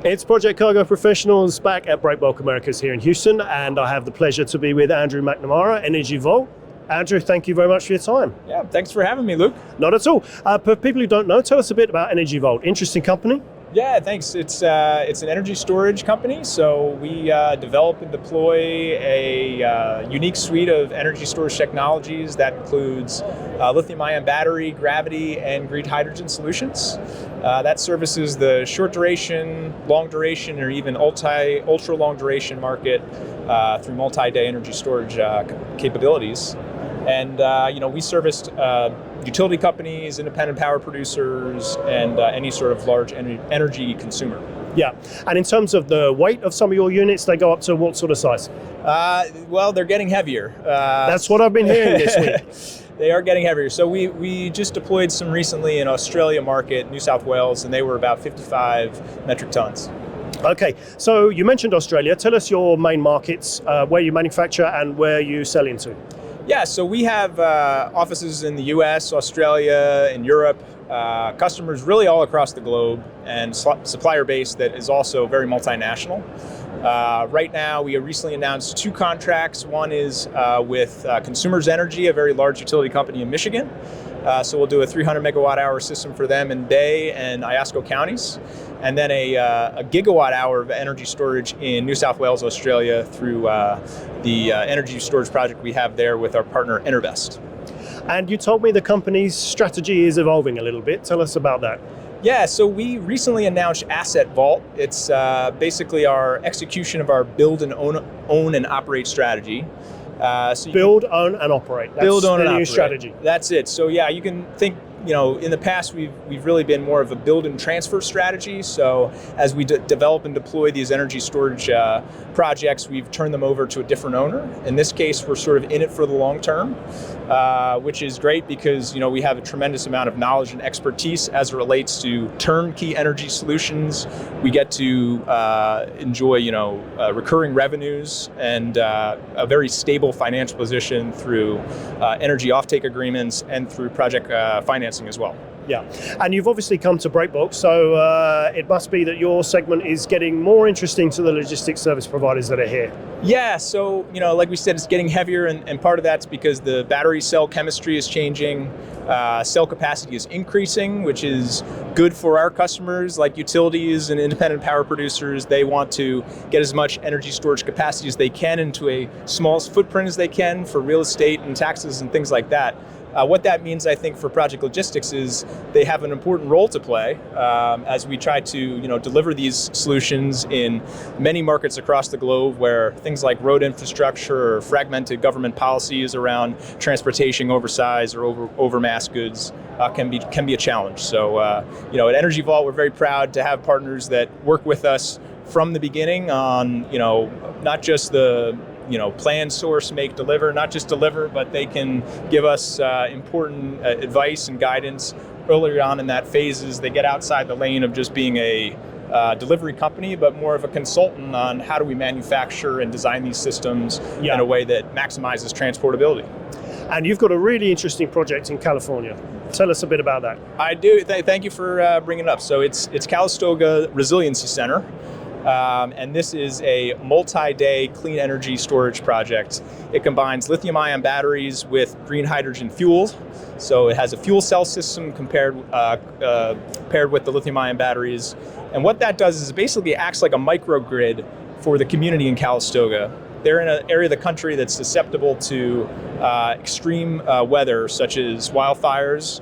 It's Project Cargo Professionals back at Breakbulk Americas here in Houston, and I have the pleasure to be with Andrew McNamara, Energy Vault. Andrew, thank you very much for your time. Yeah, thanks for having me, Luke. Not at all. For people who don't know, tell us a bit about Energy Vault. Interesting company. Yeah, thanks. It's an energy storage company, so we develop and deploy a unique suite of energy storage technologies that includes lithium-ion battery, gravity, and green hydrogen solutions. That services the short duration, long duration, or even ultra long duration market through multi-day energy storage capabilities. And we serviced utility companies, independent power producers, and any sort of large energy consumer. Yeah, and in terms of the weight of some of your units, they go up to what sort of size? Well, they're getting heavier. That's what I've been hearing this week. They are getting heavier. So we just deployed some recently in Australia market, New South Wales, and they were about 55 metric tons. Okay, so you mentioned Australia. Tell us your main markets, where you manufacture and where you sell into. Yeah, so we have offices in the US, Australia, and Europe, customers really all across the globe, and supplier base that is also very multinational. Right now, we have recently announced 2 contracts. One is with Consumers Energy, a very large utility company in Michigan. So we'll do a 300 megawatt hour system for them in Bay and Iosco counties. And then a gigawatt hour of energy storage in New South Wales, Australia through the energy storage project we have there with our partner Enerbest. And you told me the company's strategy is evolving a little bit. Tell us about that. Yeah, so we recently announced Asset Vault. It's basically our execution of our build and own and operate strategy. Build, own, and operate. That's build, own, the and new operate. strategy. That's it. So yeah, you can think, in the past we've really been more of a build and transfer strategy. So as we develop and deploy these energy storage projects, we've turned them over to a different owner. In this case, we're sort of in it for the long term, which is great because we have a tremendous amount of knowledge and expertise as it relates to turnkey energy solutions. We get to enjoy recurring revenues and a very stable financial position through energy offtake agreements and through project financing as well. Yeah, and you've obviously come to Breakbulk, so it must be that your segment is getting more interesting to the logistics service providers that are here. Yeah, so like we said, it's getting heavier, and part of that's because the battery cell chemistry is changing. Cell capacity is increasing, which is good for our customers like utilities and independent power producers. They want to get as much energy storage capacity as they can into a small footprint as they can for real estate and taxes and things like that. What that means, I think, for Project Logistics is they have an important role to play as we try to, deliver these solutions in many markets across the globe where things like road infrastructure or fragmented government policies around transportation oversize or overmass goods can be a challenge. So, at Energy Vault, we're very proud to have partners that work with us from the beginning on, not just the plan, source, make, deliver, not just deliver, but they can give us important advice and guidance earlier on in that phases. They get outside the lane of just being a delivery company, but more of a consultant on how do we manufacture and design these systems in a way that maximizes transportability. And you've got a really interesting project in California. Tell us a bit about that. I do. Thank you for bringing it up. So it's Calistoga Resiliency Center. And this is a multi-day clean energy storage project. It combines lithium-ion batteries with green hydrogen fuel. So it has a fuel cell system paired with the lithium-ion batteries. And what that does is it basically acts like a microgrid for the community in Calistoga. They're in an area of the country that's susceptible to extreme weather, such as wildfires,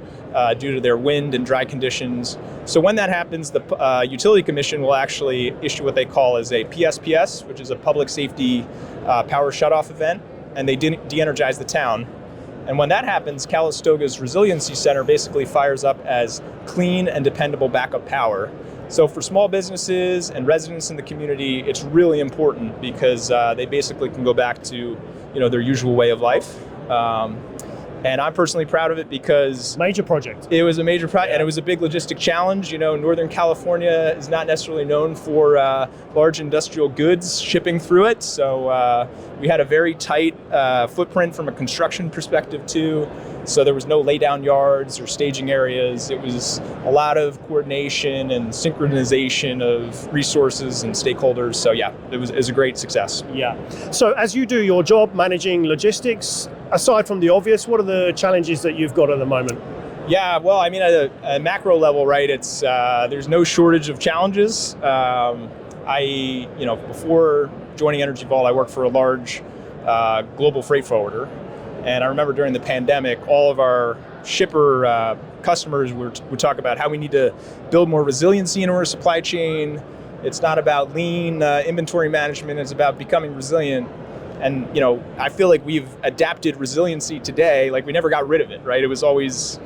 due to their wind and dry conditions. So when that happens, the Utility Commission will actually issue what they call as a PSPS, which is a public safety power shutoff event, and they de-energize the town. And when that happens, Calistoga's Resiliency Center basically fires up as clean and dependable backup power. So for small businesses and residents in the community, it's really important because they basically can go back to their usual way of life. And I'm personally proud of it because Major project. it was a major project, and it was a big logistic challenge. Northern California is not necessarily known for large industrial goods shipping through it. So we had a very tight footprint from a construction perspective too. So there was no laydown yards or staging areas. It was a lot of coordination and synchronization of resources and stakeholders. So yeah, it was a great success. Yeah. So as you do your job managing logistics, aside from the obvious, what are the challenges that you've got at the moment? Yeah, well, I mean, at a macro level, right, it's there's no shortage of challenges. Before joining Energy Vault, I worked for a large global freight forwarder. And I remember during the pandemic, all of our shipper customers would talk about how we need to build more resiliency into our supply chain. It's not about lean inventory management, it's about becoming resilient. And I feel like we've adapted resiliency today, like we never got rid of it, right? It was always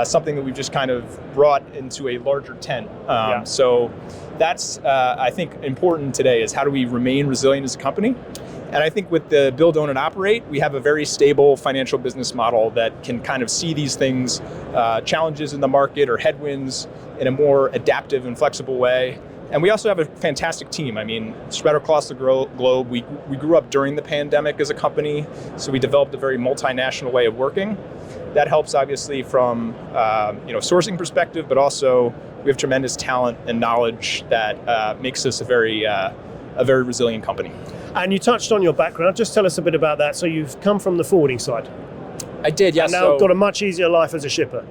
something that we've just kind of brought into a larger tent. So that's, I think, important today is how do we remain resilient as a company? And I think with the build, own, and operate, we have a very stable financial business model that can kind of see these things, challenges in the market or headwinds in a more adaptive and flexible way. And we also have a fantastic team. I mean, spread across the globe. We grew up during the pandemic as a company, so we developed a very multinational way of working. That helps obviously from sourcing perspective, but also we have tremendous talent and knowledge that makes us a very resilient company. And you touched on your background. Just tell us a bit about that. So you've come from the forwarding side. I did, yes. And now got a much easier life as a shipper.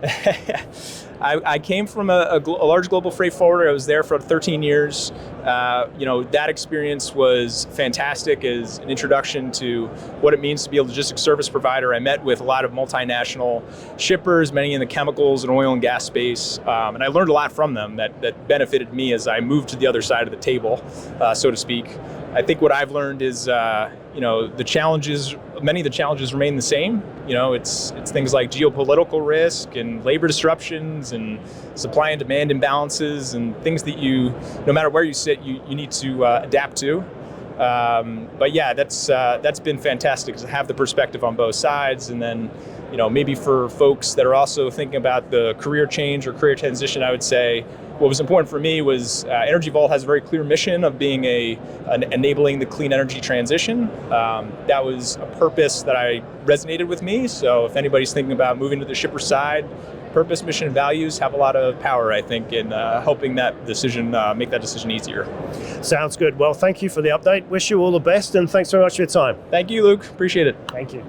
I came from a large global freight forwarder. I was there for 13 years. That experience was fantastic as an introduction to what it means to be a logistics service provider. I met with a lot of multinational shippers, many in the chemicals and oil and gas space, and I learned a lot from them that benefited me as I moved to the other side of the table, so to speak. I think what I've learned is, many of the challenges remain the same. It's things like geopolitical risk and labor disruptions and supply and demand imbalances and things that no matter where you sit, you need to adapt to. But yeah, that's been fantastic to have the perspective on both sides. And then, maybe for folks that are also thinking about the career change or career transition, I would say what was important for me was Energy Vault has a very clear mission of being enabling the clean energy transition. That was a purpose that resonated with me. So if anybody's thinking about moving to the shipper side, purpose, mission, and values have a lot of power, I think, in helping that decision, make that decision easier. Sounds good. Well, thank you for the update. Wish you all the best, and thanks very much for your time. Thank you, Luke. Appreciate it. Thank you.